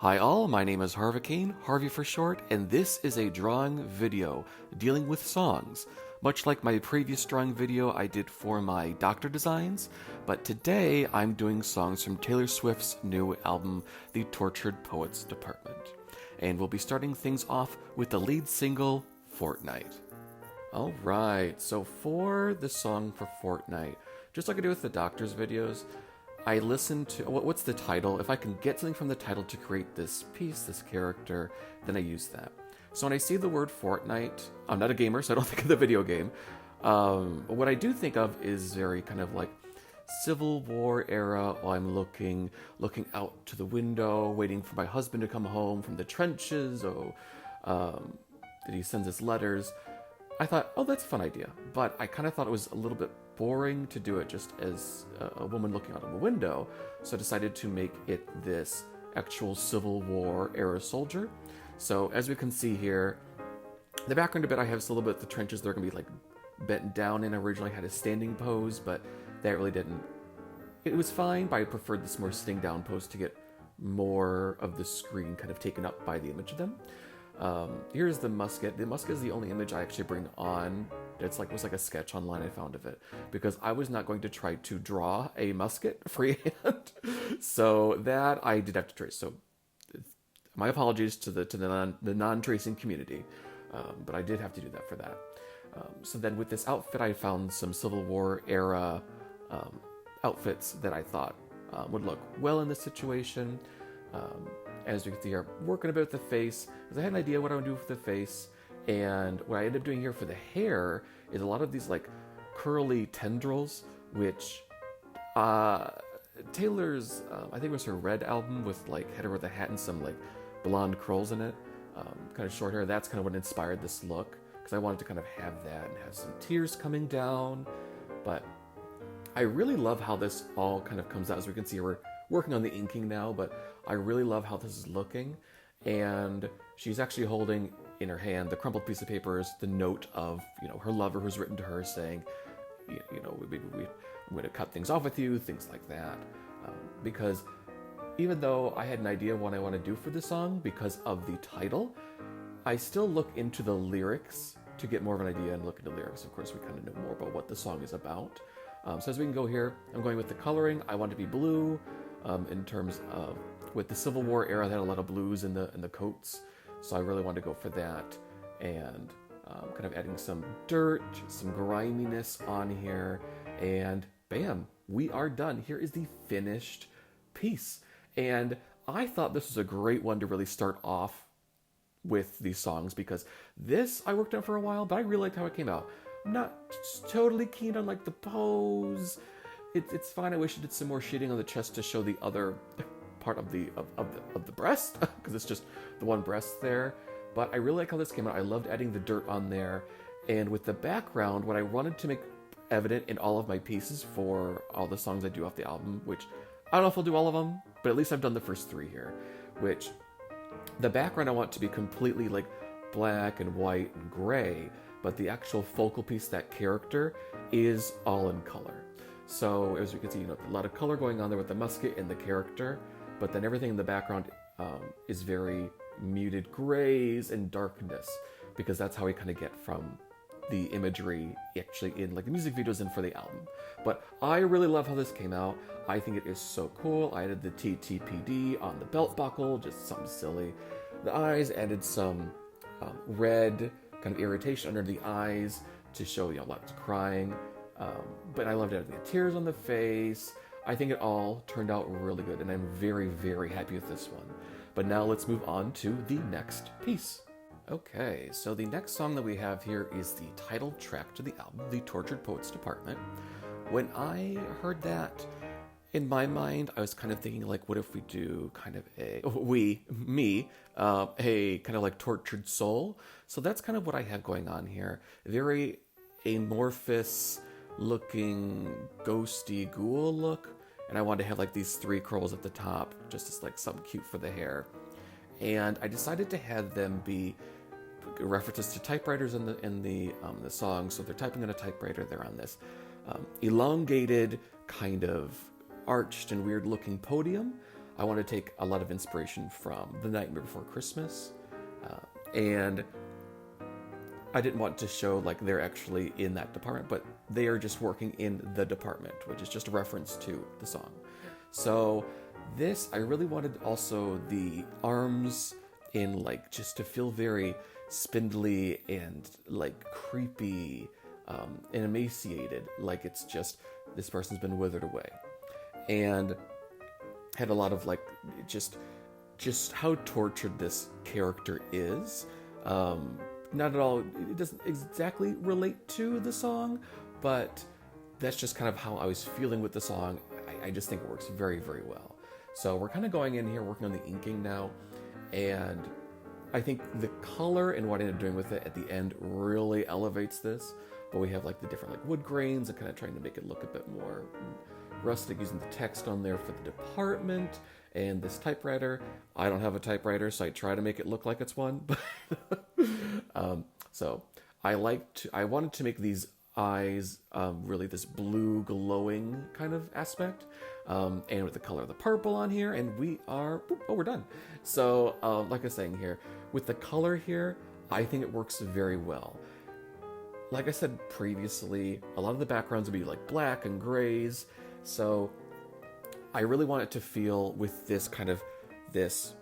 Hi all, my name is Harvey Harvey for short, and this is a drawing video dealing with songs, much like my previous drawing video I did for my doctor designs, but today I'm doing songs from Taylor Swift's new album, The Tortured Poets Department. And we'll be starting things off with the lead single, Fortnite. Alright, so for the song for Fortnite, just like I do with the doctor's videos, I listen to what's the title. If I can get something from the title to create this piece, this character, then I use that. So when I see the word Fortnite, I'm not a gamer, so I don't think of the video game. But what I do think of is very kind of like Civil War era. While I'm looking out to the window, waiting for my husband to come home from the trenches. That he sends us letters. I thought, oh, that's a fun idea. But I kind of thought it was a little bit boring to do it just as a woman looking out of a window. So I decided to make it this actual Civil War era soldier. So as we can see here, the background a bit, I have a little bit, the trenches, they're going to be like bent down in. I originally had a standing pose, but that really didn't. It was fine, but I preferred this more sitting down pose to get more of the screen kind of taken up by the image of them. Here's the musket. The musket is the only image I actually bring on. It was like a sketch online I found of it, because I was not going to try to draw a musket freehand. So that I did have to trace. So my apologies to the non-tracing community, but I did have to do that for that. So then with this outfit, I found some Civil War era outfits that I thought would look well in this situation. As you can see here, working a bit with the face, because I had an idea what I would do with the face, and what I ended up doing here for the hair is a lot of these like curly tendrils, which Taylor's, I think it was her Red album with like had her with a hat and some like blonde curls in it, kind of short hair. That's kind of what inspired this look, because I wanted to kind of have that and have some tears coming down. But I really love how this all kind of comes out. As we can see, we're working on the inking now, but I really love how this is looking. And she's actually holding in her hand, the crumpled piece of paper is the note of, her lover who's written to her saying, we're going to cut things off with you, things like that. Because even though I had an idea of what I want to do for the song because of the title, I still look into the lyrics to get more of an idea, and look into lyrics. Of course, we kind of know more about what the song is about. So as we can go here, I'm going with the coloring. I want it to be blue. In terms of, with the Civil War era, they had a lot of blues in the coats, so I really wanted to go for that, and kind of adding some dirt, some griminess on here, and bam, we are done. Here is the finished piece, and I thought this was a great one to really start off with these songs, because this I worked on for a while, but I really liked how it came out. I'm not totally keen on like the pose. It's fine. I wish it did some more shading on the chest to show the other part of the breast, because it's just the one breast there. But I really like how this came out. I loved adding the dirt on there, and with the background, what I wanted to make evident in all of my pieces for all the songs I do off the album, which I don't know if I'll do all of them, but at least I've done the first 3 here. Which the background I want to be completely like black and white and gray, but the actual focal piece, that character, is all in color. So as you can see, a lot of color going on there with the musket and the character, but then everything in the background is very muted grays and darkness, because that's how we kind of get from the imagery actually in like the music videos and for the album. But I really love how this came out. I think it is so cool. I added the ttpd on the belt buckle, just something silly. The eyes, added some red kind of irritation under the eyes to show lots of crying. But I loved adding the tears on the face. I think it all turned out really good, and I'm very, very happy with this one. But now let's move on to the next piece. Okay, so the next song that we have here is the title track to the album, The Tortured Poets Department. When I heard that, in my mind, I was kind of thinking like, what if we do kind of a kind of like tortured soul? So that's kind of what I have going on here. Very amorphous looking ghosty ghoul look, and I wanted to have like these 3 curls at the top, just as like something cute for the hair. And I decided to have them be references to typewriters in the song. So they're typing on a typewriter. They're on this elongated kind of arched and weird looking podium. I want to take a lot of inspiration from The Nightmare Before Christmas, and I didn't want to show like they're actually in that department, but they are just working in the department, which is just a reference to the song. So this, I really wanted also the arms in like just to feel very spindly and like creepy and emaciated, like it's just this person's been withered away, and had a lot of like just how tortured this character is. Not at all, it doesn't exactly relate to the song, but that's just kind of how I was feeling with the song. I just think it works very, very well. So we're kind of going in here, working on the inking now, and I think the color and what I ended up doing with it at the end really elevates this. But we have like the different like wood grains and kind of trying to make it look a bit more rustic, using the text on there for the department and this typewriter. I don't have a typewriter, so I try to make it look like it's one. So I wanted to make these eyes really this blue glowing kind of aspect, and with the color of the purple on here, and we're done. So like I was saying here, with the color here, I think it works very well. Like I said previously, a lot of the backgrounds would be like black and grays, so I really want it to feel with this kind of this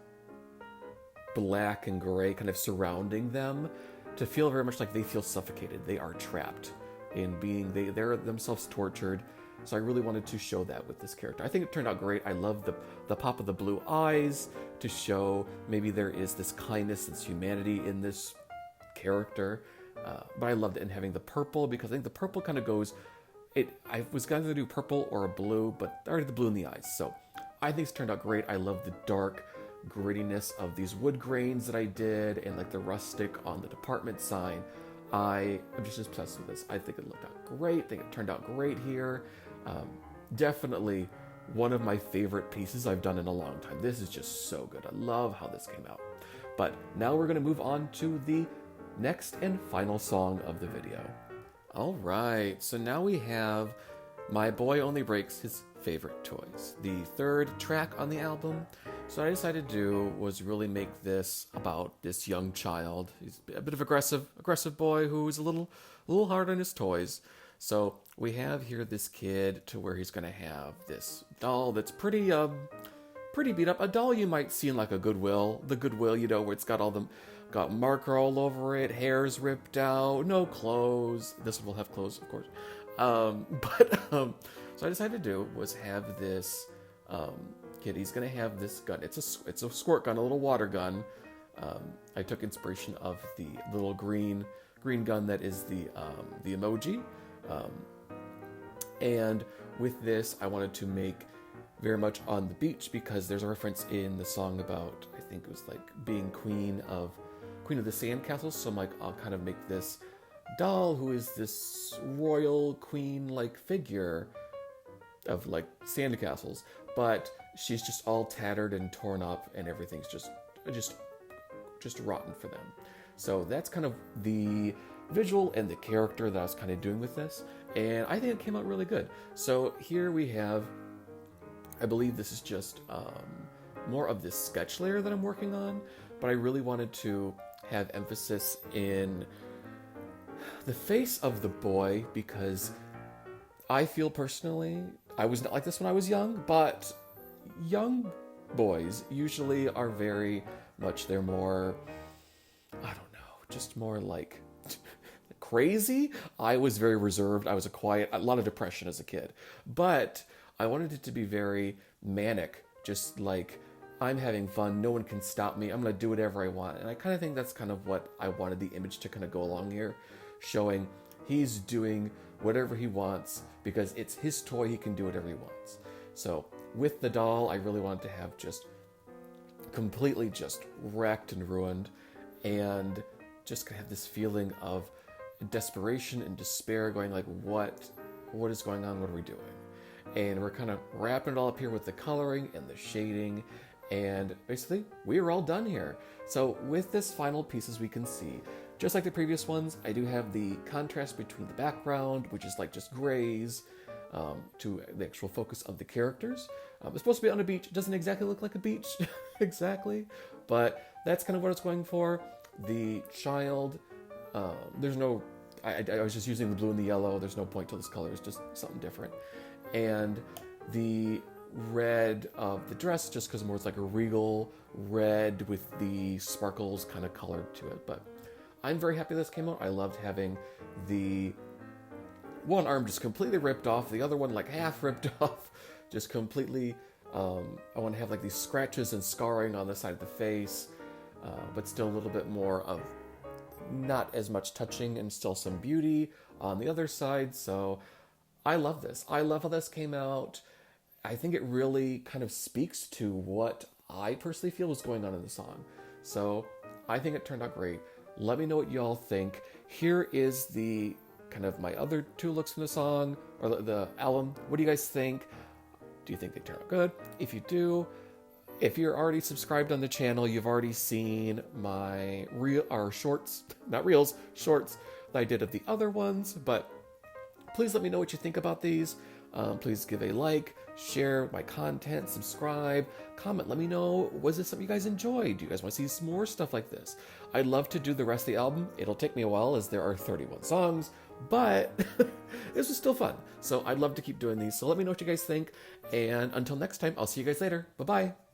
black and gray kind of surrounding them, to feel very much like they feel suffocated. They are trapped in being, they're themselves tortured. So I really wanted to show that with this character. I think it turned out great. I love the pop of the blue eyes to show maybe there is this kindness, this humanity in this character. But I loved it, and having the purple, because I think the purple kind of goes, I was going to do purple or a blue, but already the blue in the eyes. So I think it's turned out great. I love the dark grittiness of these wood grains that I did, and like the rustic on the department sign. I am just obsessed with this. I think it looked out great. I think it turned out great here. Definitely one of my favorite pieces I've done in a long time. This is just so good. I love how this came out. But now we're going to move on to the next and final song of the video. All right, so now we have My Boy Only Breaks His Favorite Toys, the third track on the album. So what I decided to do was really make this about this young child. He's a bit of aggressive boy who is a little hard on his toys. So we have here this kid to where he's going to have this doll that's pretty beat up. A doll you might see in like a Goodwill, where it's got marker all over it, hair's ripped out, no clothes. This one will have clothes, of course. So I decided to do was have this kid. He's gonna have this gun. It's a squirt gun, a little water gun. I took inspiration of the little green gun that is the emoji. And with this, I wanted to make very much on the beach, because there's a reference in the song about, I think it was like being queen of the sandcastles. So I'm like, I'll kind of make this doll who is this royal queen like figure of like sandcastles, but she's just all tattered and torn up, and everything's just rotten for them. So that's kind of the visual and the character that I was kind of doing with this, and I think it came out really good. So here we have, I believe this is just more of this sketch layer that I'm working on, but I really wanted to have emphasis in the face of the boy, because I feel personally, I was not like this when I was young, but young boys usually are very much, they're more, I don't know, just more like crazy. I was very reserved. I was a lot of depression as a kid, but I wanted it to be very manic, just like, I'm having fun, no one can stop me, I'm going to do whatever I want. And I kind of think that's kind of what I wanted the image to kind of go along here, showing he's doing whatever he wants because it's his toy, he can do whatever he wants. So with the doll, I really wanted to have just completely just wrecked and ruined, and just kind of have this feeling of desperation and despair, going like, what is going on, what are we doing? And we're kind of wrapping it all up here with the coloring and the shading, and basically we are all done here. So with this final piece, as we can see, just like the previous ones, I do have the contrast between the background, which is like just grays, to the actual focus of the characters. It's supposed to be on a beach. It doesn't exactly look like a beach, exactly, but that's kind of what it's going for. The child, there's no, I was just using the blue and the yellow. There's no point to this color. It's just something different. And the red of the dress, just because more it's like a regal red with the sparkles kind of colored to it. But I'm very happy this came out. I loved having the one arm just completely ripped off, the other one like half ripped off, just completely. I want to have like these scratches and scarring on the side of the face, but still a little bit more of not as much touching and still some beauty on the other side. So I love this. I love how this came out. I think it really kind of speaks to what I personally feel was going on in the song. So I think it turned out great. Let me know what y'all think. Here is the kind of my other two looks from the song, or the album. What do you guys think? Do you think they turned out good? If you do, if you're already subscribed on the channel, you've already seen my shorts, not reels, shorts that I did of the other ones, but please let me know what you think about these. Please give a like, share my content, subscribe, comment. Let me know, was this something you guys enjoyed? Do you guys want to see some more stuff like this? I'd love to do the rest of the album. It'll take me a while as there are 31 songs, but this was still fun. So I'd love to keep doing these. So let me know what you guys think. And until next time, I'll see you guys later. Bye-bye.